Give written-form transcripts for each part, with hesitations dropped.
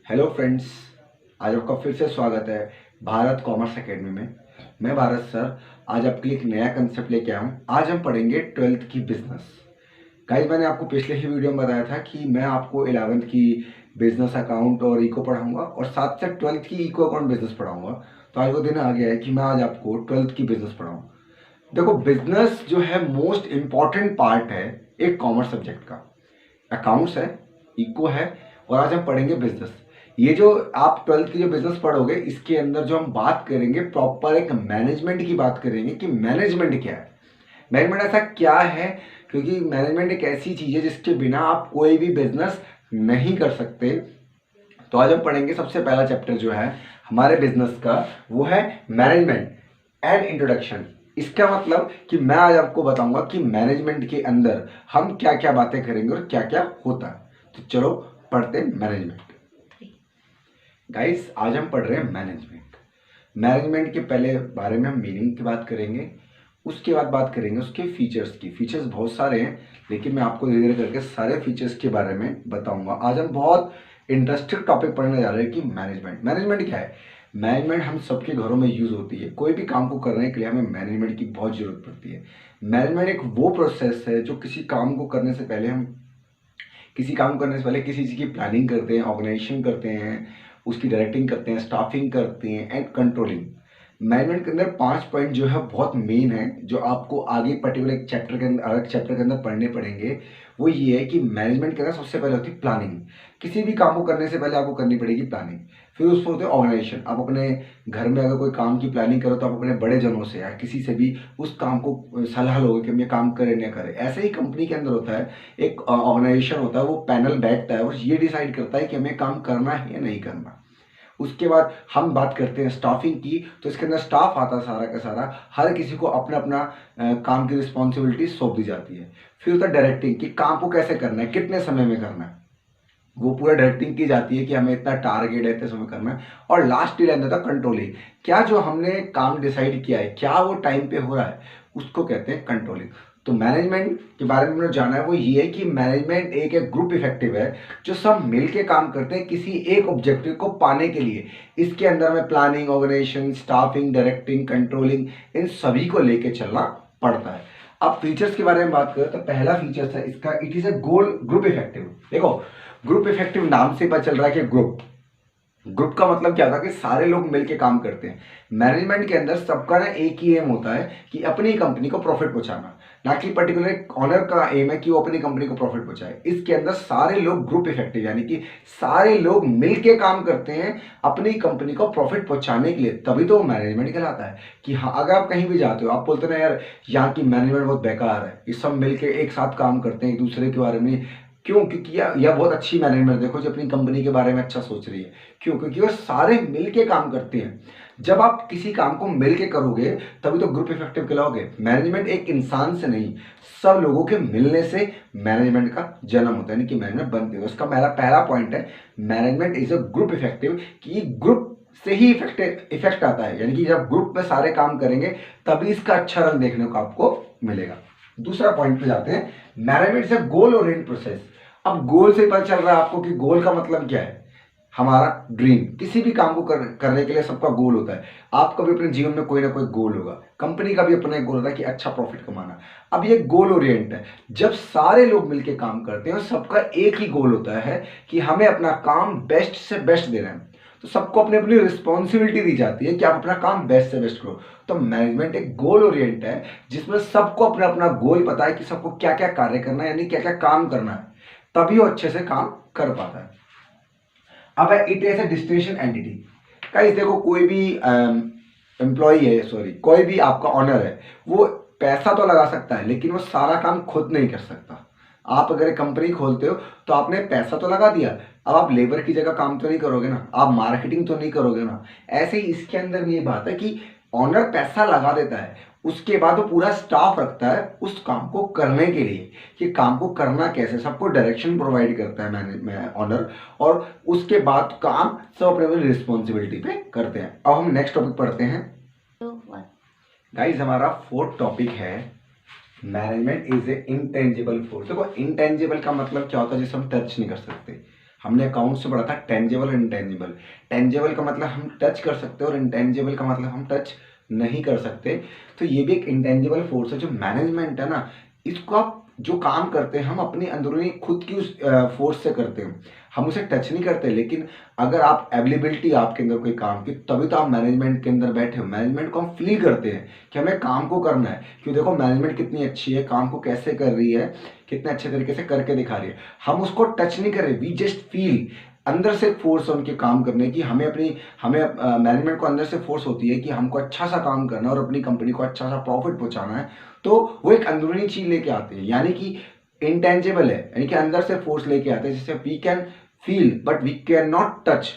Hello friends, आज आपका फिर से स्वागत है भारत कॉमर्स एकेडमी में। मैं भारत सर आज आपके लिए एक नया कंसेप्ट लेके आया हूँ। आज हम पढ़ेंगे 12th की बिजनेस। गाइस, मैंने आपको पिछले ही वीडियो में बताया था कि मैं आपको 11th की बिजनेस अकाउंट और इको पढ़ाऊंगा और साथ से 12th की इको अकाउंट बिजनेस पढ़ाऊंगा। तो आज वो दिन आ गया है कि मैं आज आपको 12th की बिजनेस पढ़ाऊँ। देखो, बिजनेस जो है मोस्ट इम्पॉर्टेंट पार्ट है एक कॉमर्स सब्जेक्ट का। अकाउंट्स है, इको है और आज हम पढ़ेंगे बिजनेस। ये जो आप 12th की जो बिजनेस पढ़ोगे इसके अंदर जो हम बात करेंगे प्रॉपर एक मैनेजमेंट की बात करेंगे कि मैनेजमेंट क्या है, मैनेजमेंट ऐसा क्या है। क्योंकि मैनेजमेंट एक ऐसी चीज है जिसके बिना आप कोई भी बिजनेस नहीं कर सकते। तो आज हम पढ़ेंगे सबसे पहला चैप्टर जो है हमारे बिजनेस का, वो है मैनेजमेंट एंड इंट्रोडक्शन। इसका मतलब कि मैं आज आपको बताऊंगा कि मैनेजमेंट के अंदर हम क्या क्या बातें करेंगे और क्या क्या होता है। तो चलो पढ़ते हैं मैनेजमेंट। गाइस, आज हम पढ़ रहे हैं मैनेजमेंट। मैनेजमेंट के पहले बारे में हम मीनिंग की बात करेंगे, उसके बाद बात करेंगे उसके फीचर्स की। फीचर्स बहुत सारे हैं लेकिन मैं आपको धीरे धीरे करके सारे फीचर्स के बारे में बताऊंगा। आज हम बहुत इंटरेस्टिंग टॉपिक पढ़ने जा रहे हैं कि मैनेजमेंट। मैनेजमेंट क्या है? मैनेजमेंट हम सबके घरों में यूज होती है। कोई भी काम को करने के लिए हमें मैनेजमेंट की बहुत जरूरत पड़ती है। मैनेजमेंट एक वो प्रोसेस है जो किसी काम को करने से पहले किसी चीज़ की प्लानिंग करते हैं, ऑर्गेनाइजेशन करते हैं, उसकी डायरेक्टिंग करते हैं, स्टाफिंग करते हैं एंड कंट्रोलिंग। मैनेजमेंट के अंदर 5 पॉइंट जो है बहुत मेन है, जो आपको आगे पर्टिकुलर एक चैप्टर के अंदर, अलग चैप्टर के अंदर पढ़ने पड़ेंगे। वो ये है कि मैनेजमेंट के अंदर सबसे पहले होती है प्लानिंग। किसी भी काम को करने से पहले आपको करनी पड़ेगी प्लानिंग। फिर उसमें होते हैं ऑर्गेनाइजेशन। आप अपने घर में अगर कोई काम की प्लानिंग करो तो आप अपने बड़े जनों से या किसी से भी उस काम को सलाह लोगे कि हम ये काम करें ना करें। ऐसे ही कंपनी के अंदर होता है, एक ऑर्गेनाइजेशन होता है, वो पैनल बैठता है और ये डिसाइड करता है कि हमें काम करना है या नहीं करना। उसके बाद हम बात करते हैं स्टाफिंग की। तो इसके अंदर स्टाफ आता है सारा का सारा, हर किसी को अपना अपना काम की रिस्पॉन्सिबिलिटी सौंप दी जाती है। फिर होता है डायरेक्टिंग कि काम को कैसे करना है, कितने समय में करना है, वो पूरा डायरेक्टिंग की जाती है कि हमें इतना टारगेट है, इतने समय करना है। और लास्ट ईयर अंदर था कंट्रोलिंग। क्या जो हमने काम डिसाइड किया है क्या वो टाइम पे हो रहा है, उसको कहते हैं कंट्रोलिंग। तो मैनेजमेंट के बारे में हमने जाना है वो ये है कि मैनेजमेंट एक ग्रुप इफेक्टिव है जो सब मिलके काम करते हैं किसी एक ऑब्जेक्टिव को पाने के लिए। इसके अंदर में planning, organisation, staffing, directing, controlling, इन सभी को लेके चलना पड़ता है। अब फीचर्स के बारे में बात करें तो पहला फीचर है इसका, it is a goal group effective. देखो, ग्रुप इफेक्टिव नाम से पता चल रहा है कि ग्रुप ग्रुप का मतलब क्या था कि सारे लोग मिलके काम करते हैं। मैनेजमेंट के अंदर सबका ना एक ही एम होता है कि अपनी कंपनी को प्रॉफिट पहुंचाना, ना कि पर्टिकुलर ऑनर का एम है कि वो अपनी कंपनी को प्रॉफिट पहुंचाए। इसके अंदर सारे लोग ग्रुप इफेक्टिव यानी कि सारे लोग मिलके काम करते हैं अपनी कंपनी को प्रॉफिट पहुंचाने के लिए, तभी तो मैनेजमेंट कहलाता है। कि हाँ, अगर आप कहीं भी जाते हो आप बोलते ना यार यहाँ की मैनेजमेंट बहुत बेकार है, ये सब मिलके एक साथ काम करते हैं एक दूसरे के बारे में। क्यों? क्योंकि यह बहुत अच्छी मैनेजमेंट देखो जो अपनी कंपनी के बारे में अच्छा सोच रही है। क्यों? क्योंकि वो सारे मिलके काम करते हैं। जब आप किसी काम को मिलके करोगे तभी तो ग्रुप इफेक्टिव कहलाओगे। मैनेजमेंट एक इंसान से नहीं, सब लोगों के मिलने से मैनेजमेंट का जन्म होता है, यानी कि मैनेजमेंट बनती है। उसका मेरा पहला पॉइंट है management is a group effective, कि ग्रुप से ही इफेक्ट आता है, यानी कि जब ग्रुप में सारे काम करेंगे तभी इसका अच्छा रंग देखने को आपको मिलेगा। दूसरा पॉइंट पे जाते हैं, मैनेजमेंट से गोल ओरिएंटेड प्रोसेस। अब गोल से पता चल रहा है आपको कि गोल का मतलब क्या है, हमारा ड्रीम। किसी भी काम को करने के लिए सबका गोल होता है। आपका भी अपने जीवन में कोई ना कोई गोल होगा, कंपनी का भी अपना एक गोल होता है कि अच्छा प्रॉफिट कमाना। अब ये गोल ओरिएंट है, जब सारे लोग मिलकर काम करते हैं और सबका एक ही गोल होता है कि हमें अपना काम बेस्ट से बेस्ट देना है, तो सबको अपनी अपनी रिस्पॉन्सिबिलिटी दी जाती है कि आप अपना काम बेस्ट से बेस्ट करो। तो मैनेजमेंट एक गोल ओरिएंट है जिसमें सबको अपना अपना गोल पता है कि सबको क्या क्या कार्य करना है, यानी क्या क्या काम करना है, तभी वो अच्छे से काम कर पाता है। अब है it is a destination entity. Guys देखो, कोई भी एम्प्लॉय है, सॉरी, कोई भी आपका ऑनर है, वो पैसा तो लगा सकता है लेकिन वो सारा काम खुद नहीं कर सकता। आप अगर एक कंपनी खोलते हो तो आपने पैसा तो लगा दिया, अब आप लेबर की जगह काम तो नहीं करोगे ना, आप मार्केटिंग तो नहीं करोगे ना। ऐसे ही इसके अंदर भी ये बात है कि ऑनर पैसा लगा देता है, उसके बाद वो पूरा स्टाफ रखता है उस काम को करने के लिए कि काम को करना कैसे, सबको डायरेक्शन प्रोवाइड करता है मैनेजमेंट ऑनर, और उसके बाद काम सब अपने अपनी रिस्पॉन्सिबिलिटी पे करते हैं। अब हम नेक्स्ट टॉपिक पढ़ते हैं। गाइस, हमारा फोर्थ टॉपिक है management is a intangible force. देखो, इंटेंजिबल का मतलब क्या होता है, जिसे हम टच नहीं कर सकते। हमने अकाउंट से पढ़ा था टेंजेबल और इंटेंजिबल। टेंजेबल का मतलब हम टच कर सकते हैं और इंटेंजिबल का मतलब हम टच नहीं कर सकते। तो ये भी एक इंटेंजिबल फोर्स है। जो मैनेजमेंट है ना, इसको आप जो काम करते हैं हम अपनी अंदरूनी खुद की उस फोर्स से करते हैं, हम उसे टच नहीं करते। लेकिन अगर आप अवेलेबिलिटी आपके अंदर कोई काम की, तभी तो आप मैनेजमेंट के अंदर बैठे हो। मैनेजमेंट को हम फील करते हैं कि हमें काम को करना है, क्यों देखो मैनेजमेंट कितनी अच्छी है, काम को कैसे कर रही है, कितने अच्छे तरीके से करके दिखा रही है। हम उसको टच नहीं कर रहे, वी जस्ट फील। अंदर से फोर्स है उनके काम करने की। हमें मैनेजमेंट को अंदर से फोर्स होती है कि हमको अच्छा सा काम करना है और अपनी कंपनी को अच्छा सा प्रॉफिट पहुंचाना है। तो वो एक अंदरूनी चीज लेके आते हैं, यानी कि इंटेंजिबल है, यानी कि अंदर से फोर्स लेके आते हैं जिससे we can feel but we can not touch.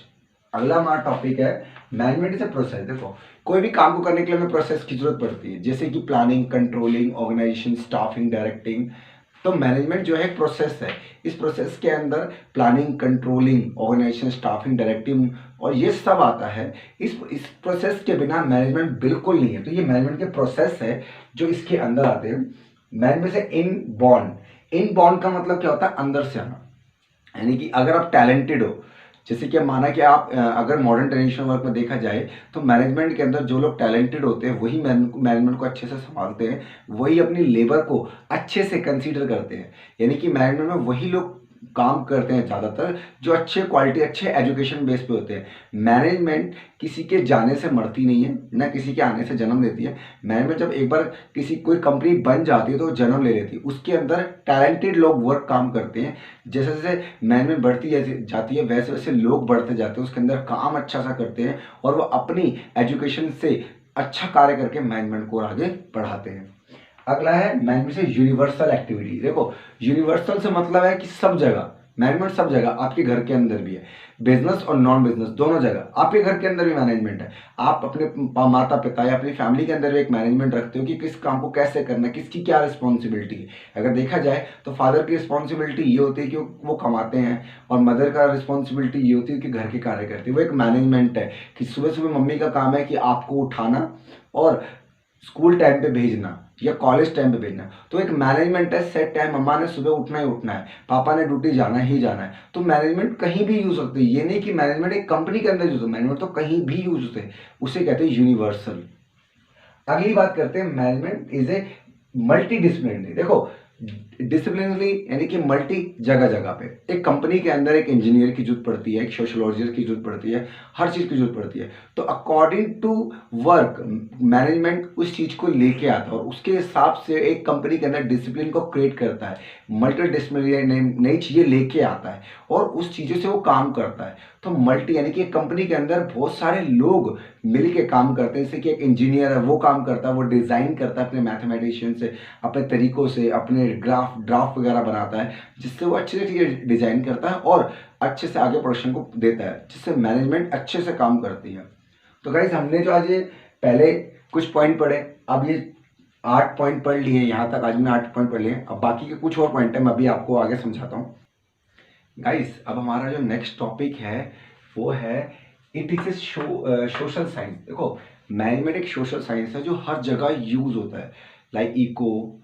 अगला हमारा टॉपिक है मैनेजमेंट इज ए प्रोसेस। देखो कोई भी काम को करने के लिए हमें प्रोसेस की जरूरत पड़ती है, जैसे कि planning, controlling, organization, staffing, directing. तो मैनेजमेंट जो है एक प्रोसेस है। इस प्रोसेस के अंदर planning, controlling, organization, staffing, directing और ये सब आता है। इस प्रोसेस के बिना मैनेजमेंट बिल्कुल नहीं है। तो ये मैनेजमेंट के प्रोसेस है जो इसके अंदर आते हैं। मैनेजमेंट से इन बॉन्ड। इन बॉन्ड का मतलब क्या होता है? अंदर से आना। यानी कि अगर आप टैलेंटेड हो, जैसे कि माना कि आप अगर मॉडर्न ट्रेडिशनल वर्क में देखा जाए तो मैनेजमेंट के अंदर जो लोग टैलेंटेड होते हैं वही मैनेजमेंट को अच्छे से संभालते हैं, वही अपनी लेबर को अच्छे से कंसीडर करते हैं। यानी कि मैनेजमेंट में वही लोग काम करते हैं ज़्यादातर जो अच्छे क्वालिटी, अच्छे एजुकेशन बेस पे होते हैं। मैनेजमेंट किसी के जाने से मरती नहीं है, ना किसी के आने से जन्म लेती है। मैनेजमेंट जब एक बार कोई कंपनी बन जाती है तो जन्म ले लेती है। उसके अंदर टैलेंटेड लोग वर्क काम करते हैं। जैसे जैसे मैनेजमेंट बढ़ती जाती है वैसे वैसे लोग बढ़ते जाते हैं, उसके अंदर काम अच्छा सा करते हैं और वो अपनी एजुकेशन से अच्छा कार्य करके मैनेजमेंट को आगे बढ़ाते हैं। अगला है मैनेजमेंट से यूनिवर्सल एक्टिविटी। देखो यूनिवर्सल से मतलब है कि सब जगह मैनेजमेंट, सब जगह, आपके घर के अंदर भी है, बिजनेस और नॉन बिजनेस दोनों जगह। आपके घर के अंदर भी मैनेजमेंट है। आप अपने माता पिता या अपनी फैमिली के अंदर भी एक मैनेजमेंट रखते हो कि किस काम को कैसे करना है, किसकी क्या रिस्पॉन्सिबिलिटी है। अगर देखा जाए तो फादर की रिस्पॉन्सिबिलिटी ये होती है कि वो कमाते हैं और मदर का रिस्पॉन्सिबिलिटी ये होती है कि घर के कार्य करती है। वो एक मैनेजमेंट है कि सुबह सुबह मम्मी का काम है कि आपको उठाना और स्कूल टाइम पे भेजना या कॉलेज टाइम पे भेजना। तो एक मैनेजमेंट है, सेट टाइम, मम्मा ने सुबह उठना ही उठना है, पापा ने ड्यूटी जाना ही जाना है। तो मैनेजमेंट कहीं भी यूज होती है। ये नहीं कि मैनेजमेंट एक कंपनी के अंदर यूज हो, मैनेजमेंट तो कहीं भी यूज होते हैं, उसे कहते हैं यूनिवर्सल। अगली बात करते हैं management is a multi disciplinary. देखो डिसिप्लिनरी यानी कि मल्टी, जगह जगह पे। एक कंपनी के अंदर एक इंजीनियर की जरूरत पड़ती है, एक सोशोलॉजिस्ट की जरूरत पड़ती है, हर चीज की जरूरत पड़ती है। तो अकॉर्डिंग टू वर्क मैनेजमेंट उस चीज को लेके आता है और उसके हिसाब से एक कंपनी के अंदर डिसिप्लिन को क्रिएट करता है, मल्टी डिसिप्लिनरी नई चीजें लेके आता है और उस चीजों से वो काम करता है। तो मल्टी यानी कि एक कंपनी के अंदर बहुत सारे लोग मिल के काम करते हैं। जैसे कि एक इंजीनियर है, वो काम करता है, वो डिजाइन करता है अपने मैथमेटिशियन से, अपने तरीकों से, अपने ड्राफ्ट वगैरह बनाता है, जिससे वो अच्छे से चीजें डिजाइन करता है और अच्छे से आगे प्रोडक्शन को देता है, जिससे मैनेजमेंट अच्छे से काम करती है। तो गाइज हमने जो आज ये पहले कुछ पॉइंट पढ़े, अब ये 8 पॉइंट पढ़ लिए, यहाँ तक आज हमने 8 पॉइंट पढ़ लिए। अब बाकी के कुछ और पॉइंट है, मैं अभी आपको आगे समझाता हूँ। गाइस अब हमारा जो नेक्स्ट टॉपिक है वो है it is a social science. देखो मैनेजमेंट एक सोशल साइंस है जो हर जगह यूज होता है, लाइक इको,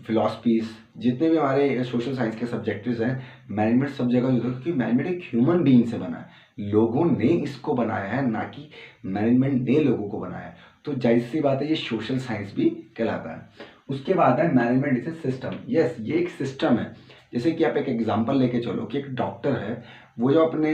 फिलोसफीज, जितने भी हमारे सोशल साइंस के सब्जेक्ट्स हैं, मैनेजमेंट सब जगह यूज होता है, क्योंकि मैनेजमेंट एक ह्यूमन बीइंग से बना है। लोगों ने इसको बनाया है, ना कि मैनेजमेंट ने लोगों को बनाया है। तो जाहिर सी बात है ये सोशल साइंस भी कहलाता है। उसके बाद है management is a system. Yes, ये एक सिस्टम है। जैसे कि आप एक एग्जांपल लेके चलो कि एक डॉक्टर है, वो जो अपने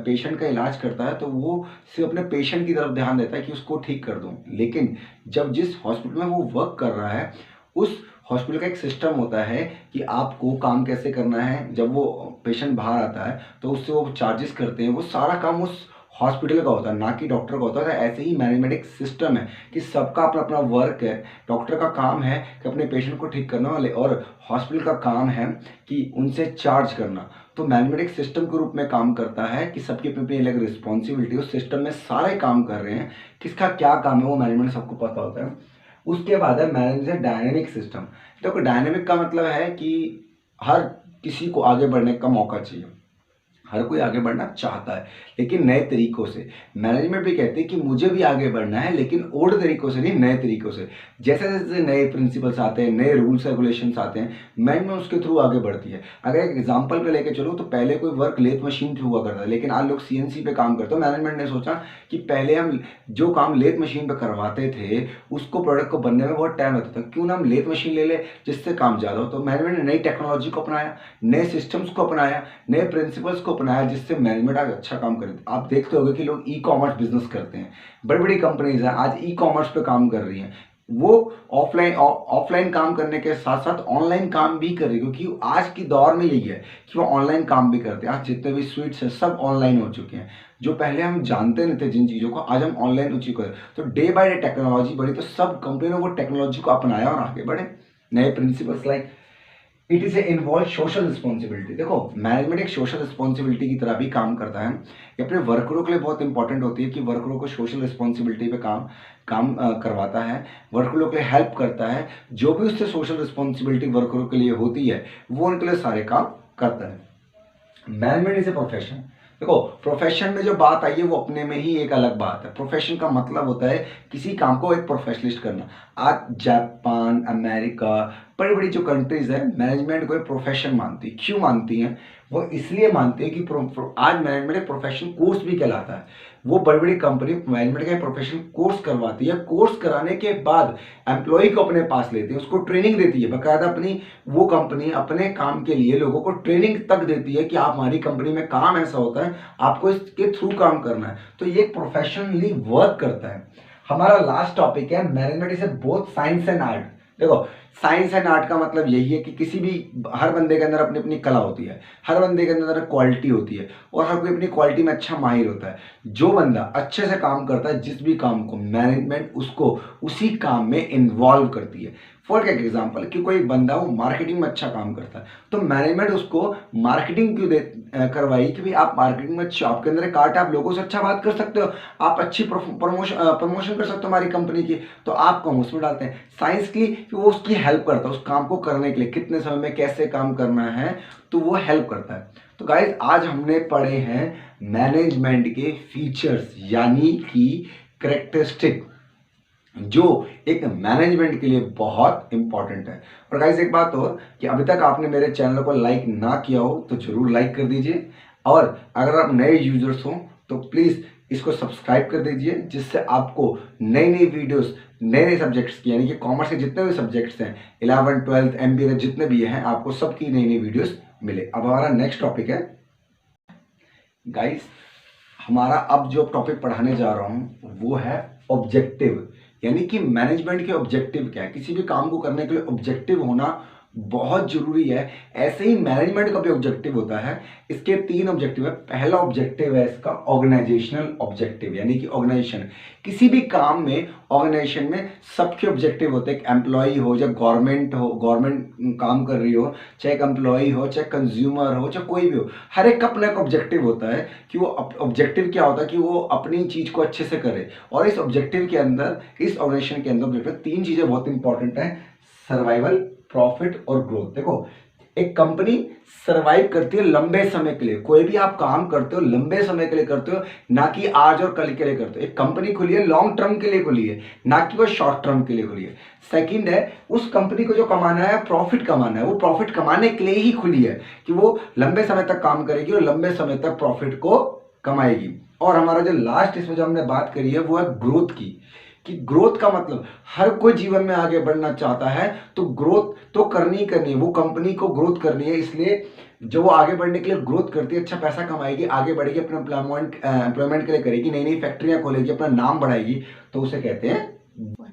पेशेंट का इलाज करता है तो वो सिर्फ अपने पेशेंट की तरफ ध्यान देता है कि उसको ठीक कर दूं। लेकिन जब जिस हॉस्पिटल में वो वर्क कर रहा है उस हॉस्पिटल का एक सिस्टम होता है कि आपको काम कैसे करना है। जब वो पेशेंट बाहर आता है तो उससे वो चार्जेस करते हैं, वो सारा काम उस हॉस्पिटल का होता है, ना कि डॉक्टर का होता है। ऐसे ही मैनेजमेंट एक सिस्टम है कि सबका अपना अपना वर्क है। डॉक्टर का काम है कि अपने पेशेंट को ठीक करना वाले, और हॉस्पिटल का काम है कि उनसे चार्ज करना। तो मैनेजमेंट एक सिस्टम के रूप में काम करता है कि सबकी अपनी अपनी अलग रिस्पॉन्सिबिलिटी, उस सिस्टम में सारे काम कर रहे हैं, किसका क्या काम है वो मैनेजमेंट सबको पता होता है। उसके बाद है मैनेजमेंट डायनेमिक सिस्टम। देखो डायनेमिक का मतलब है कि हर किसी को आगे बढ़ने का मौका चाहिए, हर कोई आगे बढ़ना चाहता है, लेकिन नए तरीकों से। मैनेजमेंट भी कहती है कि मुझे भी आगे बढ़ना है, लेकिन ओल्ड तरीकों से नहीं, नए तरीकों से। जैसे जैसे नए प्रिंसिपल्स आते हैं, नए रूल्स रेगुलेशंस आते हैं, मैनेजमेंट उसके थ्रू आगे बढ़ती है। अगर एक एग्जांपल पे लेके चलो तो पहले कोई वर्क लेथ मशीन पे हुआ करता है, लेकिन आज लोग सीएनसी पे काम करते हैं। मैनेजमेंट ने सोचा कि पहले हम जो काम लेथ मशीन पे करवाते थे, उसको प्रोडक्ट को बनने में बहुत टाइम लगता था, क्यों ना हम लेथ मशीन ले ले जिससे काम ज़्यादा हो। तो मैनेजमेंट ने नई टेक्नोलॉजी को अपनाया, नए सिस्टम्स को अपनाया, नए प्रिंसिपल्स को अपनाया, जिससे मैनेजमेंट आज अच्छा काम करे। आप देखते होंगे कि लोग ई कॉमर्स बिजनेस करते हैं, बड़ी बड़ी कंपनीज हैं आज ई कॉमर्स पे काम कर रही हैं। वो ऑफलाइन काम करने के साथ साथ ऑनलाइन काम भी कर रही है, क्योंकि आज की दौर में यही है कि वो ऑनलाइन काम भी करते हैं। आज जितने भी स्वीट्स हैं सब ऑनलाइन हो चुके हैं। जो पहले हम जानते नहीं थे जिन चीज़ों को, आज हम ऑनलाइन हो चुके हैं। तो डे बाय डे टेक्नोलॉजी बढ़ी, तो सब कंपनियों ने वो टेक्नोलॉजी को अपनाया और आगे बढ़े। नए principles like it is involve social responsibility. देखो मैनेजमेंट एक सोशल रिस्पॉन्सिबिलिटी की तरह भी काम करता है। ये अपने वर्करों के लिए बहुत इंपॉर्टेंट होती है कि वर्करों को सोशल रिस्पॉन्सिबिलिटी पे करवाता है, वर्करों के लिए हेल्प करता है। जो भी उससे सोशल रिस्पॉन्सिबिलिटी वर्करों के लिए होती है वो उनके लिए सारे काम करता है। Management is a profession. देखो प्रोफेशन में जो बात आई है वो अपने में ही एक अलग बात है। प्रोफेशन का मतलब होता है किसी काम को एक प्रोफेशनलिस्ट करना। आज जापान, अमेरिका, बड़ी बड़ी जो कंट्रीज है मैनेजमेंट को एक प्रोफेशन मानती है। क्यों मानती हैं? वो इसलिए मानती है कि आज मैनेजमेंट एक प्रोफेशन कोर्स भी कहलाता है। वो बड़ी बड़ी कंपनी मैनेजमेंट का प्रोफेशनल कोर्स करवाती है। कोर्स कराने के बाद एम्प्लॉय को अपने पास लेती है, उसको ट्रेनिंग देती है बकायदा। अपनी वो कंपनी अपने काम के लिए लोगों को ट्रेनिंग तक देती है कि आप हमारी कंपनी में काम ऐसा होता है, आपको इसके थ्रू काम करना है। तो ये प्रोफेशनली वर्क करता है। हमारा लास्ट टॉपिक है management is both science and art. देखो साइंस एंड आर्ट का मतलब यही है कि किसी भी हर बंदे के अंदर अपनी अपनी कला होती है, हर बंदे के अंदर क्वालिटी होती है और हर कोई अपनी क्वालिटी में अच्छा माहिर होता है। जो बंदा अच्छे से काम करता है जिस भी काम को, मैनेजमेंट उसको उसी काम में इन्वॉल्व करती है। फॉर एग्जाम्पल कि कोई बंदा वो मार्केटिंग में अच्छा काम करता है तो मैनेजमेंट उसको मार्केटिंग क्यों करवाई कि भाई आप मार्केटिंग में अच्छे, आपके अंदर एक आर्ट है, आप लोगों से अच्छा बात कर सकते हो, आप अच्छी प्रमोशन कर सकते हो हमारी कंपनी की, तो आपको हम उसमें डालते हैं। साइंस की कि वो उसकी हेल्प करता है उस काम को करने के लिए, कितने समय में कैसे काम करना है, तो वो हेल्प करता है। तो गाइज आज हमने पढ़े हैं मैनेजमेंट के फीचर्स यानी कि कैरेक्टरिस्टिक जो एक मैनेजमेंट के लिए बहुत इंपॉर्टेंट है। और गाइस एक बात और कि अभी तक आपने मेरे चैनल को लाइक ना किया हो तो जरूर लाइक कर दीजिए, और अगर आप नए यूजर्स हो तो प्लीज़ इसको सब्सक्राइब कर दीजिए, जिससे आपको नई नई वीडियोस नए नए सब्जेक्ट्स की यानी कि कॉमर्स के जितने भी सब्जेक्ट्स हैं 11th 12th MBA जितने भी हैं आपको सबकी नई नई वीडियोस मिले। अब हमारा नेक्स्ट टॉपिक है गाइस, हमारा अब जो टॉपिक पढ़ाने जा रहा हूँ वो है ऑब्जेक्टिव, यानी कि मैनेजमेंट के ऑब्जेक्टिव क्या है। किसी भी काम को करने के लिए ऑब्जेक्टिव होना बहुत जरूरी है। ऐसे ही मैनेजमेंट का भी ऑब्जेक्टिव होता है। इसके 3 ऑब्जेक्टिव है। पहला ऑब्जेक्टिव है इसका ऑर्गेनाइजेशनल ऑब्जेक्टिव, यानी कि ऑर्गेनाइजेशन। किसी भी काम में ऑर्गेनाइजेशन में सबके ऑब्जेक्टिव होते हैं। एक एम्प्लॉय हो या गवर्नमेंट हो, गवर्नमेंट काम कर रही हो, चाहे एक एम्प्लॉय हो, चाहे कंज्यूमर हो, चाहे कोई भी हो, हर एक का अपना एक ऑब्जेक्टिव होता है कि वो ऑब्जेक्टिव क्या होता है कि वो अपनी चीज को अच्छे से करे। और इस ऑब्जेक्टिव के अंदर, इस ऑर्गेनाइजेशन के अंदर ऑब्जेक्टिव 3 चीजें बहुत इंपॉर्टेंट है, सर्वाइवल, प्रॉफिट और ग्रोथ। देखो एक कंपनी सरवाइव करती है लंबे समय के लिए। कोई भी आप काम करते हो लंबे समय के लिए करते हो, ना कि आज और कल के लिए करते हो। एक कंपनी खुली है लॉन्ग टर्म के लिए खुली है, ना कि वो शॉर्ट टर्म के लिए खुली है। सेकंड है उस कंपनी को जो कमाना है प्रॉफिट कमाना है, वो प्रॉफिट कमाने के लिए ही खुली है कि वो लंबे समय तक काम करेगी और लंबे समय तक प्रॉफिट को कमाएगी। और हमारा जो लास्ट इसमें जो हमने बात करी है वो है ग्रोथ की, कि ग्रोथ का मतलब हर कोई जीवन में आगे बढ़ना चाहता है तो ग्रोथ तो करनी ही करनी है, वो कंपनी को ग्रोथ करनी है। इसलिए जो वो आगे बढ़ने के लिए ग्रोथ करती है, अच्छा पैसा कमाएगी, आगे बढ़ेगी, अपने एम्प्लॉयमेंट के लिए करेगी, नई नई फैक्ट्रियां खोलेगी, अपना नाम बढ़ाएगी, तो उसे कहते हैं।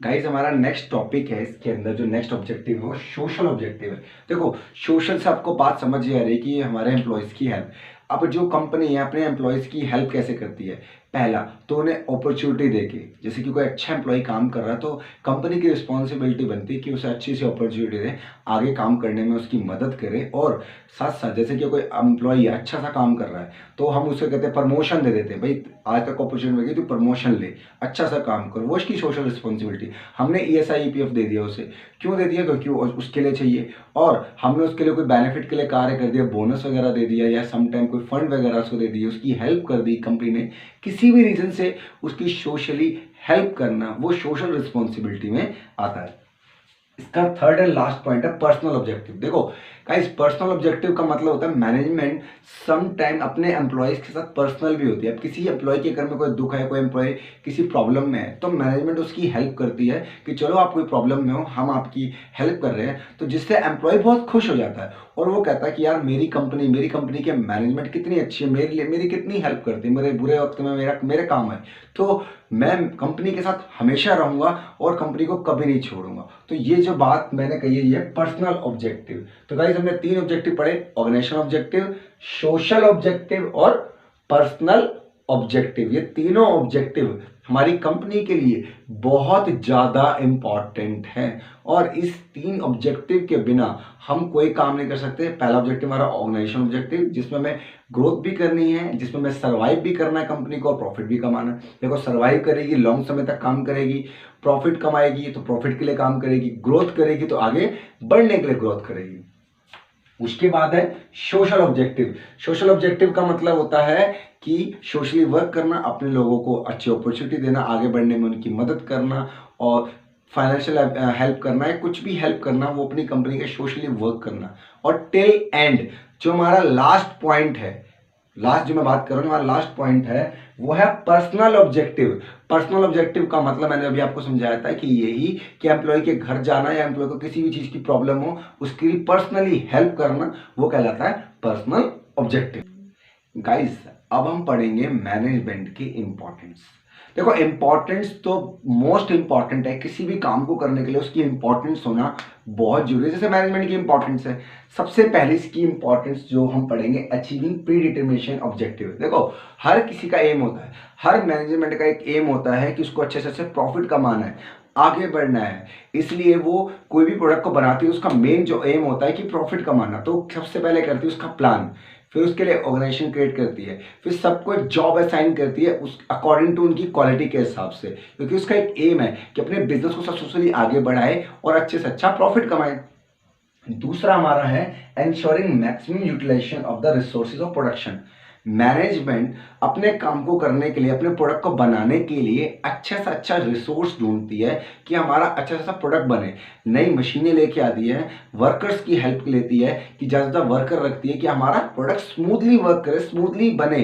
गाइस हमारा नेक्स्ट टॉपिक है, इसके अंदर जो नेक्स्ट ऑब्जेक्टिव है वो सोशल ऑब्जेक्टिव है। देखो सोशल से आपको बात समझ आ रही है कि हमारे एम्प्लॉयज की हेल्प। अब जो कंपनी है अपने एम्प्लॉयज की हेल्प कैसे करती है? पहला तो उन्हें अपॉर्चुनिटी देके, जैसे कि कोई अच्छा एम्प्लॉय काम कर रहा है तो कंपनी की रिस्पॉन्सिबिलिटी बनती है कि उसे अच्छी सी अपॉर्चुनिटी दे, आगे काम करने में उसकी मदद करे। और साथ साथ जैसे कि कोई एम्प्लॉय अच्छा सा काम कर रहा है तो हम उसे कहते हैं प्रमोशन दे देते हैं, भाई आज तक अपॉर्चुनिटी मिली तो प्रमोशन ले, अच्छा सा काम कर, वो उसकी सोशल रिस्पॉन्सिबिलिटी। हमने ESI EPF दे दिया उसे, क्यों दे दिया? क्योंकि उसके लिए चाहिए। और हमने उसके लिए कोई बेनिफिट के लिए कार्य कर दिया, बोनस वगैरह दे दिया, या सम टाइम कोई फंड वगैरह उसको दे दिए, उसकी हेल्प कर दी कंपनी ने, किसी भी रीज़न से उसकी सोशली हेल्प करना वो सोशल रिस्पॉन्सिबिलिटी में आता है। इसका थर्ड एंड लास्ट पॉइंट है पर्सनल ऑब्जेक्टिव। देखो गाइस, पर्सनल ऑब्जेक्टिव का मतलब होता है मैनेजमेंट सम टाइम अपने एम्प्लॉयज़ के साथ पर्सनल भी होती है। अब किसी एम्प्लॉय के घर में कोई दुख है, कोई एम्प्लॉय किसी प्रॉब्लम में है, तो मैनेजमेंट उसकी हेल्प करती है कि चलो आप कोई प्रॉब्लम में हो, हम आपकी हेल्प कर रहे हैं, तो जिससे एम्प्लॉय बहुत खुश हो जाता है और वो कहता है कि यार मेरी कंपनी के मैनेजमेंट कितनी अच्छी है, मेरे लिए मेरी कितनी हेल्प करती है, मेरे बुरे वक्त में मेरे काम है, तो मैं कंपनी के साथ हमेशा रहूँगा और कंपनी को कभी नहीं छोड़ूंगा। तो ये जो बात मैंने कही है ये पर्सनल ऑब्जेक्टिव। तो गाइस हमने 3 ऑब्जेक्टिव पढ़े, ऑर्गेनाइजेशन ऑब्जेक्टिव, सोशल ऑब्जेक्टिव और पर्सनल ऑब्जेक्टिव। ये तीनों ऑब्जेक्टिव हमारी कंपनी के लिए बहुत ज़्यादा इम्पॉर्टेंट है और इस 3 ऑब्जेक्टिव के बिना हम कोई काम नहीं कर सकते। पहला ऑब्जेक्टिव हमारा ऑर्गेनाइजेशन ऑब्जेक्टिव, जिसमें हमें ग्रोथ भी करनी है, जिसमें हमें सर्वाइव भी करना है कंपनी को और प्रॉफिट भी कमाना है। देखो सर्वाइव करेगी, लॉन्ग समय तक काम करेगी, प्रॉफिट कमाएगी तो प्रॉफिट के लिए काम करेगी, ग्रोथ करेगी तो आगे बढ़ने के लिए ग्रोथ करेगी। उसके बाद है सोशल ऑब्जेक्टिव। सोशल ऑब्जेक्टिव का मतलब होता है कि सोशली वर्क करना, अपने लोगों को अच्छी अपॉर्चुनिटी देना, आगे बढ़ने में उनकी मदद करना और फाइनेंशियल हेल्प करना है, कुछ भी हेल्प करना, वो अपनी कंपनी के सोशली वर्क करना। और टिल एंड जो हमारा लास्ट पॉइंट है, लास्ट जो मैं बात कर रहा हूँ, हमारा लास्ट पॉइंट है वो है पर्सनल ऑब्जेक्टिव। पर्सनल ऑब्जेक्टिव का मतलब मैंने अभी आपको समझाया था कि यही कि एम्प्लॉय के घर जाना या एम्प्लॉय को किसी भी चीज़ की प्रॉब्लम हो उसके लिए पर्सनली हेल्प करना, वो कहलाता है पर्सनल ऑब्जेक्टिव। गाइस अब हम पढ़ेंगे मैनेजमेंट की इंपॉर्टेंस। देखो इंपॉर्टेंस तो मोस्ट इंपॉर्टेंट है, किसी भी काम को करने के लिए उसकी इंपॉर्टेंस होना बहुत जरूरी है। जैसे मैनेजमेंट की इंपॉर्टेंस है, सबसे पहले इसकी इंपॉर्टेंस जो हम पढ़ेंगे अचीविंग प्री डिटर्मिनेशन ऑब्जेक्टिव। देखो हर किसी का एम होता है, हर मैनेजमेंट का एक एम होता है कि उसको अच्छे से अच्छे प्रॉफिट कमाना है, आगे बढ़ना है, इसलिए वो कोई भी प्रोडक्ट को बनाती है, उसका मेन जो एम होता है कि प्रॉफिट कमाना। तो सबसे पहले करती है उसका प्लान, फिर उसके लिए ऑर्गेनाइजेशन क्रिएट करती है, फिर सबको एक जॉब असाइन करती है उस अकॉर्डिंग टू उनकी क्वालिटी के हिसाब से, क्योंकि उसका एक एम है कि अपने बिजनेस को सक्सेसफुली आगे बढ़ाए और अच्छे से अच्छा प्रॉफिट कमाए। दूसरा हमारा है ensuring maximum utilization of the resources of production. Management अपने काम को करने के लिए, अपने प्रोडक्ट को बनाने के लिए अच्छा से अच्छा रिसोर्स ढूंढती है कि हमारा अच्छा सा प्रोडक्ट बने। नई मशीनें लेके आती है, वर्कर्स की हेल्प लेती है कि ज़्यादा वर्कर रखती है कि हमारा प्रोडक्ट स्मूथली वर्क करे, स्मूथली बने,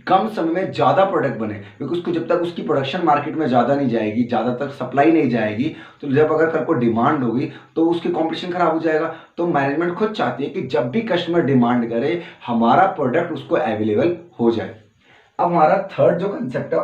कम समय में ज़्यादा प्रोडक्ट बने। क्योंकि उसको जब तक उसकी प्रोडक्शन मार्केट में ज़्यादा नहीं जाएगी, ज़्यादा तक सप्लाई नहीं जाएगी, तो जब अगर कल को डिमांड होगी तो उसकी कॉम्पिटिशन खराब हो जाएगा। तो मैनेजमेंट खुद चाहती है कि जब भी कस्टमर डिमांड करे हमारा प्रोडक्ट उसको अवेलेबल हो जाए। अब हमारा थर्ड जो कंसेप्ट है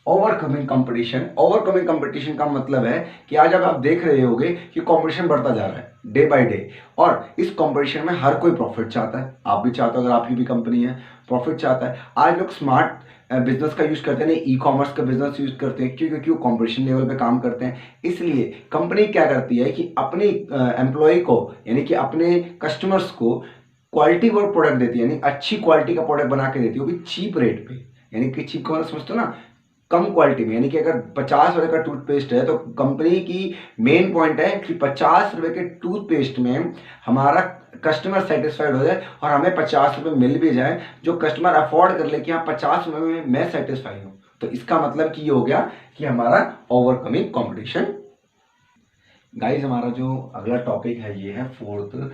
ओवरकमिंग कंपटीशन। ओवरकमिंग कंपटीशन का मतलब है कि आज अब आप देख रहे होंगे कि कंपटीशन बढ़ता जा रहा है डे बाय डे, और इस कंपटीशन में हर कोई प्रॉफिट चाहता है। आप भी चाहते हो, अगर आपकी भी कंपनी है, प्रॉफिट चाहता है। आज लोग स्मार्ट बिजनेस का यूज करते हैं, ई कॉमर्स का बिजनेस यूज करते हैं, क्योंकि वो कॉम्पिटिशन लेवल पे काम करते हैं। इसलिए कंपनी क्या करती है कि अपने एम्प्लॉय को यानी कि अपने कस्टमर्स को क्वालिटी वर्क प्रोडक्ट देती है, यानी अच्छी क्वालिटी का प्रोडक्ट बना के देती है, वो भी चीप रेट पे। यानी कि चीप का समझते हो ना, कम क्वालिटी में। यानी कि अगर 50 रुपए का टूथपेस्ट है तो कंपनी की मेन पॉइंट है कि 50 रुपए के टूथपेस्ट में हमारा कस्टमर सेटिस्फाइड हो जाए और हमें 50 रुपए मिल भी जाए, जो कस्टमर अफोर्ड कर ले कि हाँ 50 रुपए में मैं सेटिस्फाई हूँ। तो इसका मतलब कि ये हो गया कि हमारा ओवरकमिंग कॉम्पिटिशन। गाइज हमारा जो अगला टॉपिक है ये है fourth,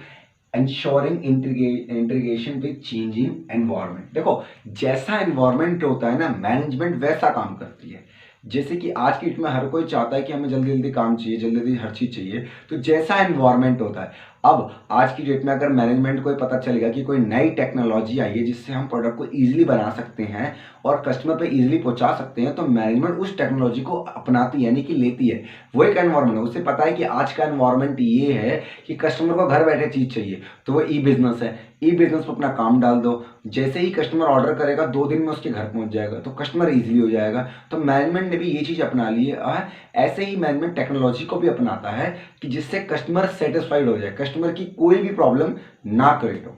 ensuring integration with changing environment. देखो जैसा एनवायरनमेंट होता है ना, मैनेजमेंट वैसा काम करती है। जैसे कि आज की डेट में हर कोई चाहता है कि हमें जल्दी जल्दी काम चाहिए, जल्दी जल्दी हर चीज़ चाहिए, तो जैसा एनवायरनमेंट होता है। अब आज की डेट में अगर मैनेजमेंट को पता चलेगा कि कोई नई टेक्नोलॉजी आई है जिससे हम प्रोडक्ट को ईजिली बना सकते हैं और कस्टमर पे ईजिली पहुंचा सकते हैं, तो मैनेजमेंट उस टेक्नोलॉजी को अपनाती है, यानी कि लेती है। वो एक एनवायरनमेंट है, उसे पता है कि आज का एनवायरनमेंट ये है कि कस्टमर को घर बैठे चीज़ चाहिए, तो वो ई बिजनेस है। ई बिजनेस पर अपना काम डाल दो, जैसे ही कस्टमर ऑर्डर करेगा 2 दिन में उसके घर पहुंच जाएगा, तो कस्टमर ईजिली हो जाएगा। तो मैनेजमेंट ने भी ये चीज़ अपना ली है और ऐसे ही मैनेजमेंट टेक्नोलॉजी को भी अपनाता है कि जिससे कस्टमर सेटिस्फाइड हो जाए, कस्टमर की कोई भी प्रॉब्लम ना क्रिएट हो।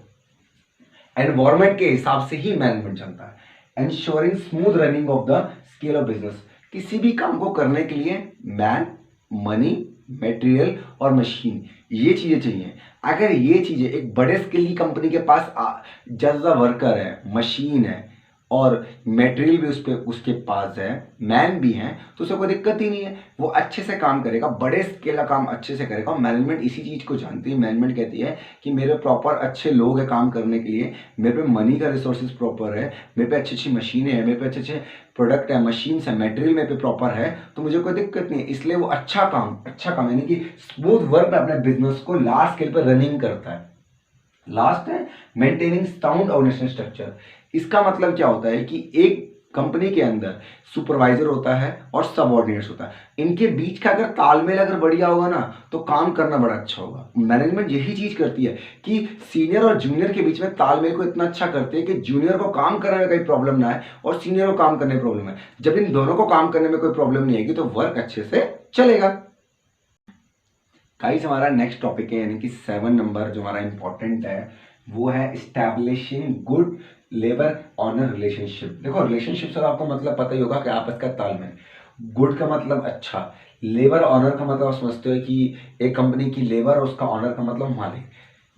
एनवायरनमेंट के हिसाब से ही मैनेजमेंट चलता है। Ensuring smooth running of the scale of business. किसी भी काम को करने के लिए मैन, मनी, मटेरियल और मशीन, ये चीज़ें चाहिए। अगर ये चीज़ें एक बड़े स्केल की कंपनी के पास जज़्बा वर्कर है, मशीन है और मटेरियल भी उसके पास है, मैन भी हैं, तो उसे कोई दिक्कत ही नहीं है। वो अच्छे से काम करेगा, बड़े स्केल का काम अच्छे से करेगा। और मैनेजमेंट इसी चीज़ को जानती है। मैनेजमेंट कहती है कि मेरे प्रॉपर अच्छे लोग हैं काम करने के लिए, मेरे पे मनी का रिसोर्सेज प्रॉपर है, मेरे पे अच्छी अच्छी मशीनें हैं, मेरे पे अच्छे अच्छे प्रोडक्ट है, मशीन्स है, मटेरियल मेरे पे प्रॉपर है, तो मुझे कोई दिक्कत नहीं है। इसलिए वो अच्छा काम यानी कि स्मूथ वर्क में अपने बिजनेस को लार्ज स्केल पर रनिंग करता है। लास्ट है मेंटेनिंग साउंड ऑर्गेनाइजेशन स्ट्रक्चर। इसका मतलब क्या होता है कि एक कंपनी के अंदर सुपरवाइजर होता है और सबऑर्डिनेट्स होता है। इनके बीच का अगर तालमेल अगर बढ़िया होगा ना तो काम करना बड़ा अच्छा होगा। मैनेजमेंट यही चीज करती है कि सीनियर और जूनियर के बीच में तालमेल को इतना अच्छा करते हैं कि जूनियर को काम करने में कोई प्रॉब्लम ना है और सीनियर को काम करने में प्रॉब्लम है। जब इन दोनों को काम करने में कोई प्रॉब्लम नहीं आएगी तो वर्क अच्छे से चलेगा। गाइस हमारा नेक्स्ट टॉपिक है यानी कि 7 नंबर जो हमारा इंपॉर्टेंट है वो है establishing good labour owner relationship. देखो रिलेशनशिप से आपको मतलब पता ही होगा कि आपस का तालमेल। गुड का मतलब अच्छा, लेबर ऑनर का मतलब आप समझते हो कि एक कंपनी की लेबर और उसका ऑनर का मतलब मालिक।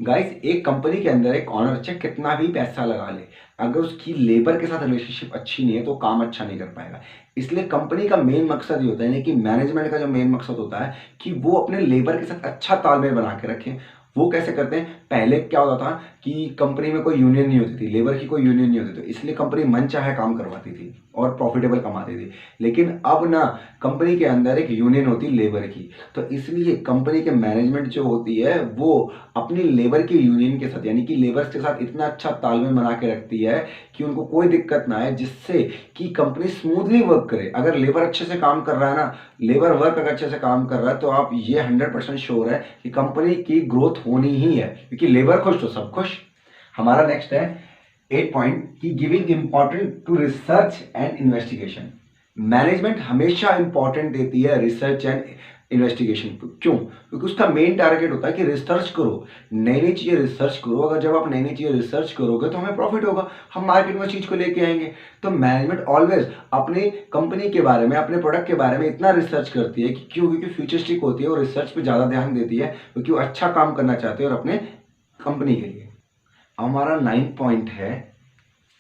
गाइस एक कंपनी के अंदर एक ऑनर चाहे कितना भी पैसा लगा ले, अगर उसकी लेबर के साथ रिलेशनशिप अच्छी नहीं है तो काम अच्छा नहीं कर पाएगा। इसलिए कंपनी का मेन मकसद ये होता है कि मैनेजमेंट का जो मेन मकसद होता है कि वो अपने लेबर के साथ अच्छा तालमेल बना के रखें। वो कैसे करते हैं? पहले क्या होता था कि कंपनी में कोई यूनियन नहीं होती थी, लेबर की कोई यूनियन नहीं होती थी, इसलिए कंपनी मन चाहे काम करवाती थी और प्रॉफिटेबल कमाती थी। लेकिन अब ना कंपनी के अंदर एक यूनियन होती लेबर की, तो इसलिए कंपनी के मैनेजमेंट जो होती है वो अपनी लेबर की यूनियन के साथ यानी कि लेबर्स के साथ इतना अच्छा तालमेल बना के रखती है कि उनको कोई दिक्कत ना आए, जिससे कि कंपनी स्मूथली वर्क करे। अगर लेबर अच्छे से काम कर रहा है ना, लेबर वर्क अगर अच्छे से काम कर रहा है तो आप ये 100% श्योर है कि कंपनी की ग्रोथ होनी ही है, क्योंकि लेबर खुश तो सब खुश। हमारा नेक्स्ट है 8 पॉइंट कि giving important to research and investigation. Management हमेशा इंपॉर्टेंट देती है रिसर्च एंड इन्वेस्टिगेशन। क्यों? क्योंकि उसका मेन टारगेट होता है कि रिसर्च करो, नई नई चीजें रिसर्च करो। अगर जब आप नई नई चीजें रिसर्च करोगे तो हमें प्रॉफिट होगा, हम मार्केट में चीज को लेके आएंगे। तो मैनेजमेंट ऑलवेज अपनी कंपनी के बारे में, अपने प्रोडक्ट के बारे में इतना रिसर्च करती है कि क्यों? क्योंकि फ्यूचरिस्टिक होती है और रिसर्च पे ज्यादा ध्यान देती है, क्योंकि वो अच्छा काम करना चाहते हैं और अपने कंपनी के लिए। हमारा 9 पॉइंट है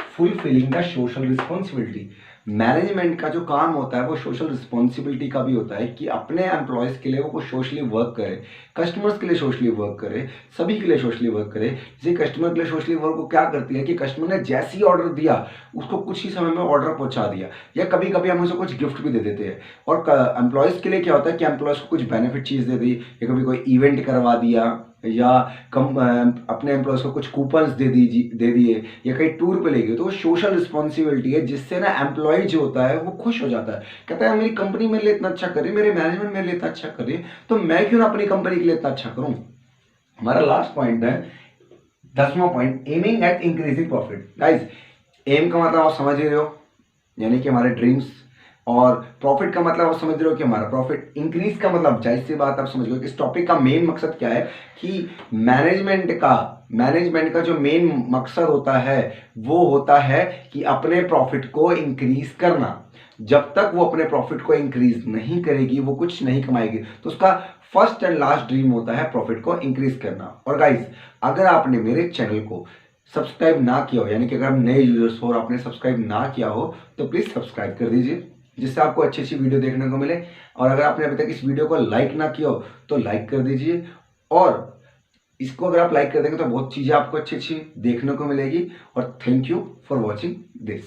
fulfilling the social responsibility. Management का जो काम होता है वो सोशल रिस्पॉन्सिबिलिटी का भी होता है कि अपने एम्प्लॉयज़ के लिए वो सोशली वर्क करे, कस्टमर्स के लिए सोशली वर्क करे, सभी के लिए सोशली वर्क करे। जैसे कस्टमर के लिए सोशली वर्क को क्या करती है कि कस्टमर ने जैसे ही ऑर्डर दिया उसको कुछ ही समय में ऑर्डर पहुंचा दिया, या कभी कभी हम उसे कुछ गिफ्ट भी दे देते हैं। और एम्प्लॉयज़ के लिए क्या होता है कि एम्प्लॉयज़ को कुछ बेनिफिट चीज़ दे दी, या कभी कोई इवेंट करवा दिया, या अपने एम्प्लॉयज़ को कुछ कूपन्स दे दिए, या कहीं टूर पे ले गए। तो वो सोशल रिस्पॉन्सिबिलिटी है, जिससे ना एम्प्लॉय जो होता है वो खुश हो जाता है, कहता है मेरी कंपनी मेरे लिए इतना अच्छा कर रही है, मेरे मैनेजमेंट मेरे लिए इतना अच्छा कर रही है, तो मैं क्यों ना अपनी कंपनी के लिए इतना अच्छा करूं। हमारा लास्ट पॉइंट है 10वां point, aiming at increasing profit. Guys M का मतलब आप समझ ही रहे हो, यानी कि हमारे ड्रीम्स, और प्रॉफिट का मतलब आप समझ रहे हो कि हमारा प्रॉफिट। इंक्रीज का मतलब जाहिर सी बात आप समझ रहे हो कि इस टॉपिक का मेन मकसद क्या है कि मैनेजमेंट का जो मेन मकसद होता है वो होता है कि अपने प्रॉफिट को इंक्रीज करना। जब तक वो अपने प्रॉफिट को इंक्रीज नहीं करेगी वो कुछ नहीं कमाएगी। तो उसका फर्स्ट एंड लास्ट ड्रीम होता है प्रॉफिट को इंक्रीज करना। और गाइज अगर आपने मेरे चैनल को सब्सक्राइब ना किया हो, यानी कि अगर आप नए यूजर्स हो और आपने सब्सक्राइब ना किया हो तो प्लीज सब्सक्राइब कर दीजिए, जिससे आपको अच्छी अच्छी वीडियो देखने को मिले। और अगर आपने अभी तक इस वीडियो को लाइक ना किया हो तो लाइक कर दीजिए, और इसको अगर आप लाइक कर देंगे तो बहुत चीज़ें आपको अच्छी अच्छी देखने को मिलेगी। और thank you for watching this.